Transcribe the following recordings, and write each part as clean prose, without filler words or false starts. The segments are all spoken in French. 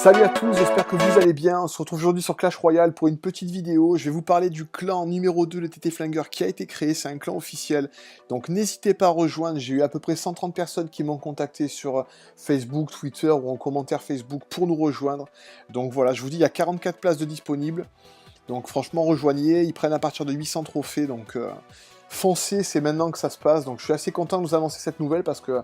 Salut à tous, j'espère que vous allez bien. On se retrouve aujourd'hui sur Clash Royale pour une petite vidéo. Je vais vous parler du clan numéro 2, le TT Flinger, qui a été créé. C'est un clan officiel. Donc n'hésitez pas à rejoindre. J'ai eu à peu près 130 personnes qui m'ont contacté sur Facebook, Twitter ou en commentaire Facebook pour nous rejoindre. Donc voilà, je vous dis, il y a 44 places de disponibles. Donc franchement, rejoignez. Ils prennent à partir de 800 trophées. Donc foncez, c'est maintenant que ça se passe. Donc je suis assez content de vous annoncer cette nouvelle parce que...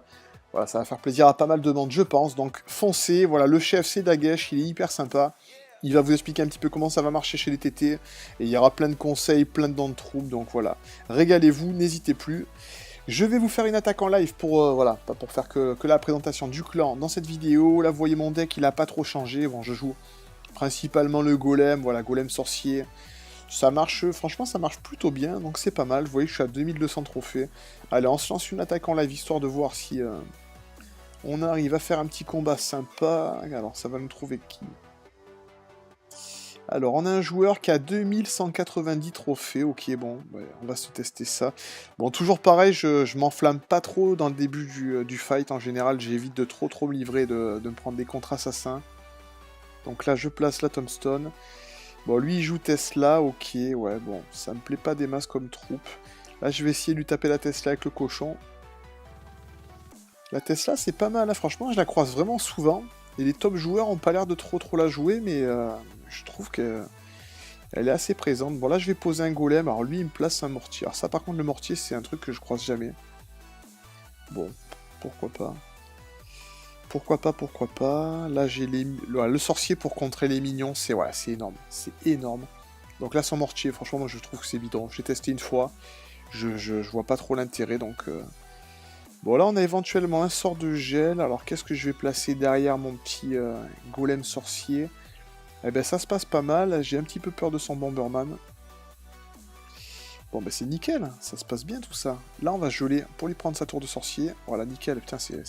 Voilà, ça va faire plaisir à pas mal de monde, je pense. Donc foncez, voilà, le chef c'est Dagesh, il est hyper sympa. Il va vous expliquer un petit peu comment ça va marcher chez les TT. Et il y aura plein de conseils, plein de dents de troubles. Donc voilà, régalez-vous, n'hésitez plus. Je vais vous faire une attaque en live pour, voilà, pas pour faire que la présentation du clan dans cette vidéo. Là, vous voyez mon deck, il a pas trop changé. Bon, je joue principalement le golem, voilà, golem sorcier. Ça marche, franchement, ça marche plutôt bien, donc c'est pas mal. Vous voyez, je suis à 2200 trophées. Allez, on se lance une attaque en live, histoire de voir si... on arrive à faire un petit combat sympa. Alors, ça va nous trouver qui? Alors, on a un joueur qui a 2190 trophées. Ok, bon, ouais, on va se tester ça. Bon, toujours pareil, je m'enflamme pas trop dans le début du fight. En général, j'évite de trop me livrer, de me prendre des contre assassins. Donc là, je place la tombstone. Bon, lui, il joue Tesla. Ok, ouais, bon, ça me plaît pas des masses comme troupe. Là, je vais essayer de lui taper la Tesla avec le cochon. La Tesla, c'est pas mal, hein. Franchement, je la croise vraiment souvent. Et les top joueurs ont pas l'air de trop la jouer, mais je trouve qu'elle est assez présente. Bon, là, je vais poser un golem. Alors, lui, il me place un mortier. Alors ça, par contre, le mortier, c'est un truc que je croise jamais. Bon, pourquoi pas. Pourquoi pas. Là, j'ai le sorcier pour contrer les minions. C'est énorme. C'est énorme. Donc là, son mortier, franchement, moi, je trouve que c'est bidon. J'ai testé une fois. Je vois pas trop l'intérêt, donc... Bon, là, on a éventuellement un sort de gel. Alors, qu'est-ce que je vais placer derrière mon petit golem sorcier? Eh ben, ça se passe pas mal. J'ai un petit peu peur de son Bomberman. Bon, ben, c'est nickel. Ça se passe bien, tout ça. Là, on va geler pour lui prendre sa tour de sorcier. Voilà, nickel. Putain, c'est...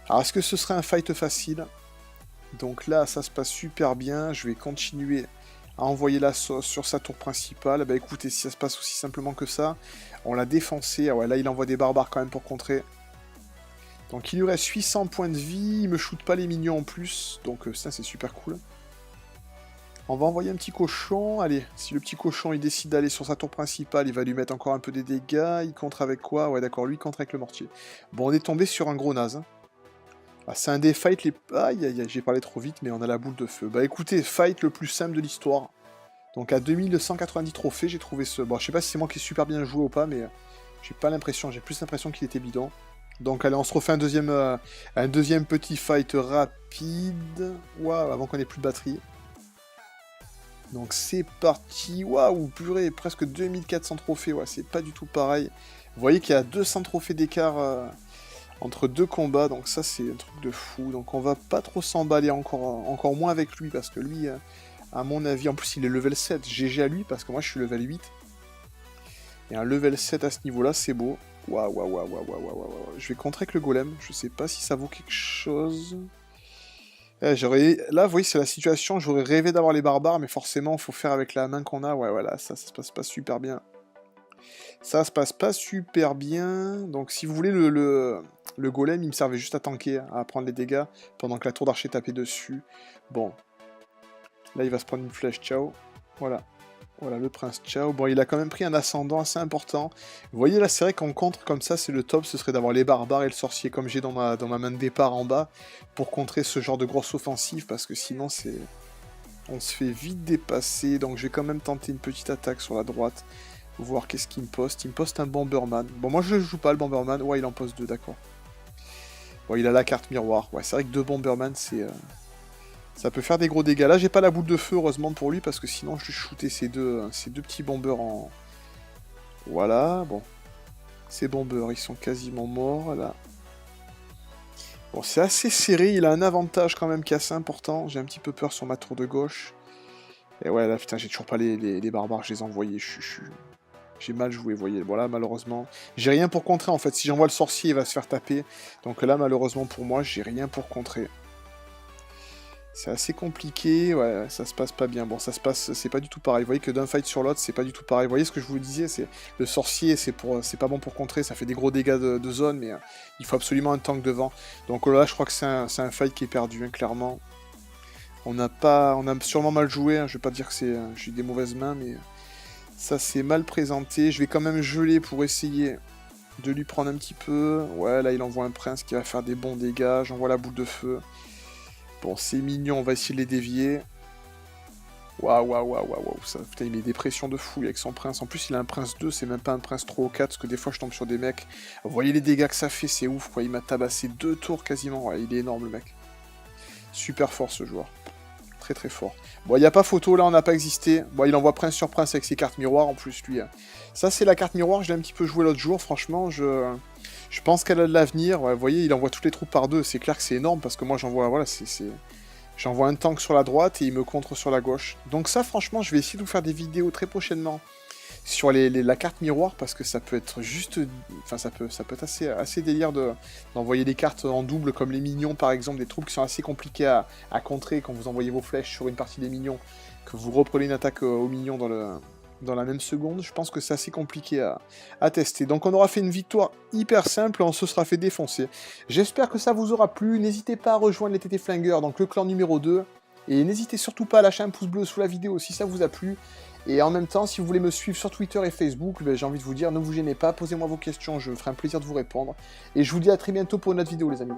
Alors, est-ce que ce serait un fight facile? Donc là, ça se passe super bien. Je vais continuer à envoyer la sauce sur sa tour principale. Bah écoutez, si ça se passe aussi simplement que ça, on l'a défoncé. Ah ouais, là il envoie des barbares quand même pour contrer. Donc il lui reste 800 points de vie, il me shoot pas les minions en plus, donc ça c'est super cool. On va envoyer un petit cochon. Allez, si le petit cochon il décide d'aller sur sa tour principale, il va lui mettre encore un peu des dégâts. Il contre avec quoi? Ouais d'accord, lui il contre avec le mortier. Bon, on est tombé sur un gros naze. Ah, c'est un des fights les... Aïe aïe aïe, j'ai parlé trop vite, mais on a la boule de feu. Bah écoutez, fight le plus simple de l'histoire. Donc à 2290 trophées, j'ai trouvé ce... Bon, je sais pas si c'est moi qui ai super bien joué ou pas, mais j'ai pas l'impression, j'ai plus l'impression qu'il était bidon. Donc allez, on se refait un deuxième petit fight rapide. Waouh, avant qu'on ait plus de batterie. Donc c'est parti. Waouh, purée, presque 2400 trophées, ouais, c'est pas du tout pareil. Vous voyez qu'il y a 200 trophées d'écart... entre deux combats, donc ça c'est un truc de fou. Donc on va pas trop s'emballer encore moins avec lui, parce que lui, à mon avis, en plus il est level 7. GG à lui, parce que moi je suis level 8. Et un level 7 à ce niveau-là, c'est beau. Waouh, waouh, waouh, waouh, waouh, waouh, waouh. Je vais contrer avec le golem, je sais pas si ça vaut quelque chose. Là, vous voyez, c'est la situation, j'aurais rêvé d'avoir les barbares, mais forcément, il faut faire avec la main qu'on a. Ouais, voilà, ça se passe pas super bien. Ça se passe pas super bien. Donc si vous voulez, le golem, il me servait juste à tanker, à prendre les dégâts, pendant que la tour d'archer tapait dessus. Bon. Là, il va se prendre une flèche, ciao. Voilà. Voilà, le prince, ciao. Bon, il a quand même pris un ascendant assez important. Vous voyez, là, c'est vrai qu'en contre, comme ça, c'est le top, ce serait d'avoir les barbares et le sorcier, comme j'ai dans ma main de départ en bas, pour contrer ce genre de grosse offensive, parce que sinon, c'est... On se fait vite dépasser, donc je vais quand même tenter une petite attaque sur la droite. Voir qu'est-ce qu'il me poste. Il me poste un Bomberman. Bon, moi je ne joue pas le Bomberman. Ouais, il en poste deux, d'accord. Bon, il a la carte miroir. Ouais, c'est vrai que deux Bomberman, c'est... Ça peut faire des gros dégâts. Là, j'ai pas la boule de feu, heureusement pour lui, parce que sinon, je lui shootais ces deux petits bombers en... Voilà, bon. Ces bombers, ils sont quasiment morts, là. Bon, c'est assez serré. Il a un avantage quand même qui est assez important. J'ai un petit peu peur sur ma tour de gauche. Et ouais, là, putain, j'ai toujours pas les barbares. Je les ai envoyés. J'ai mal joué, vous voyez. Voilà, malheureusement. J'ai rien pour contrer, en fait. Si j'envoie le sorcier, il va se faire taper. Donc là, malheureusement, pour moi, j'ai rien pour contrer. C'est assez compliqué. Ouais, ça se passe pas bien. Bon, ça se passe... C'est pas du tout pareil. Vous voyez que d'un fight sur l'autre, c'est pas du tout pareil. Vous voyez ce que je vous disais, c'est... Le sorcier, c'est pas bon pour contrer. Ça fait des gros dégâts de zone, mais il faut absolument un tank devant. Donc là, je crois que c'est un fight qui est perdu, hein, clairement. On a sûrement mal joué, hein. Je vais pas dire que j'ai des mauvaises mains, mais ça c'est mal présenté. Je vais quand même geler pour essayer de lui prendre un petit peu. Ouais, là il envoie un prince qui va faire des bons dégâts. J'envoie la boule de feu. Bon, c'est mignon, on va essayer de les dévier. Waouh, waouh, waouh, waouh, ça, putain, il met des pressions de fou avec son prince. En plus, il a un prince 2, c'est même pas un prince 3 ou 4, parce que des fois, je tombe sur des mecs. Vous voyez les dégâts que ça fait, c'est ouf, quoi. Il m'a tabassé 2 tours quasiment. Ouais, il est énorme, le mec. Super fort, ce joueur. Très, très fort. Bon, il n'y a pas photo, là, on n'a pas existé. Bon, il envoie prince sur prince avec ses cartes miroirs, en plus, lui. Hein. Ça, c'est la carte miroir, je l'ai un petit peu joué l'autre jour. Franchement, je pense qu'elle a de l'avenir. Ouais, vous voyez, il envoie toutes les troupes par deux. C'est clair que c'est énorme, parce que moi, j'envoie... Voilà, J'envoie un tank sur la droite et il me contre sur la gauche. Donc ça, franchement, je vais essayer de vous faire des vidéos très prochainement sur la carte miroir, parce que ça peut être juste... Enfin, ça peut être assez délire d'envoyer des cartes en double, comme les minions, par exemple, des troupes qui sont assez compliquées à contrer quand vous envoyez vos flèches sur une partie des minions, que vous reprenez une attaque aux minions dans la même seconde. Je pense que c'est assez compliqué à tester. Donc on aura fait une victoire hyper simple et on se sera fait défoncer. J'espère que ça vous aura plu. N'hésitez pas à rejoindre les TT Flingueurs, donc le clan numéro 2. Et n'hésitez surtout pas à lâcher un pouce bleu sous la vidéo si ça vous a plu. Et en même temps, si vous voulez me suivre sur Twitter et Facebook, ben, j'ai envie de vous dire, ne vous gênez pas, posez-moi vos questions, je ferai un plaisir de vous répondre. Et je vous dis à très bientôt pour une autre vidéo, les amis.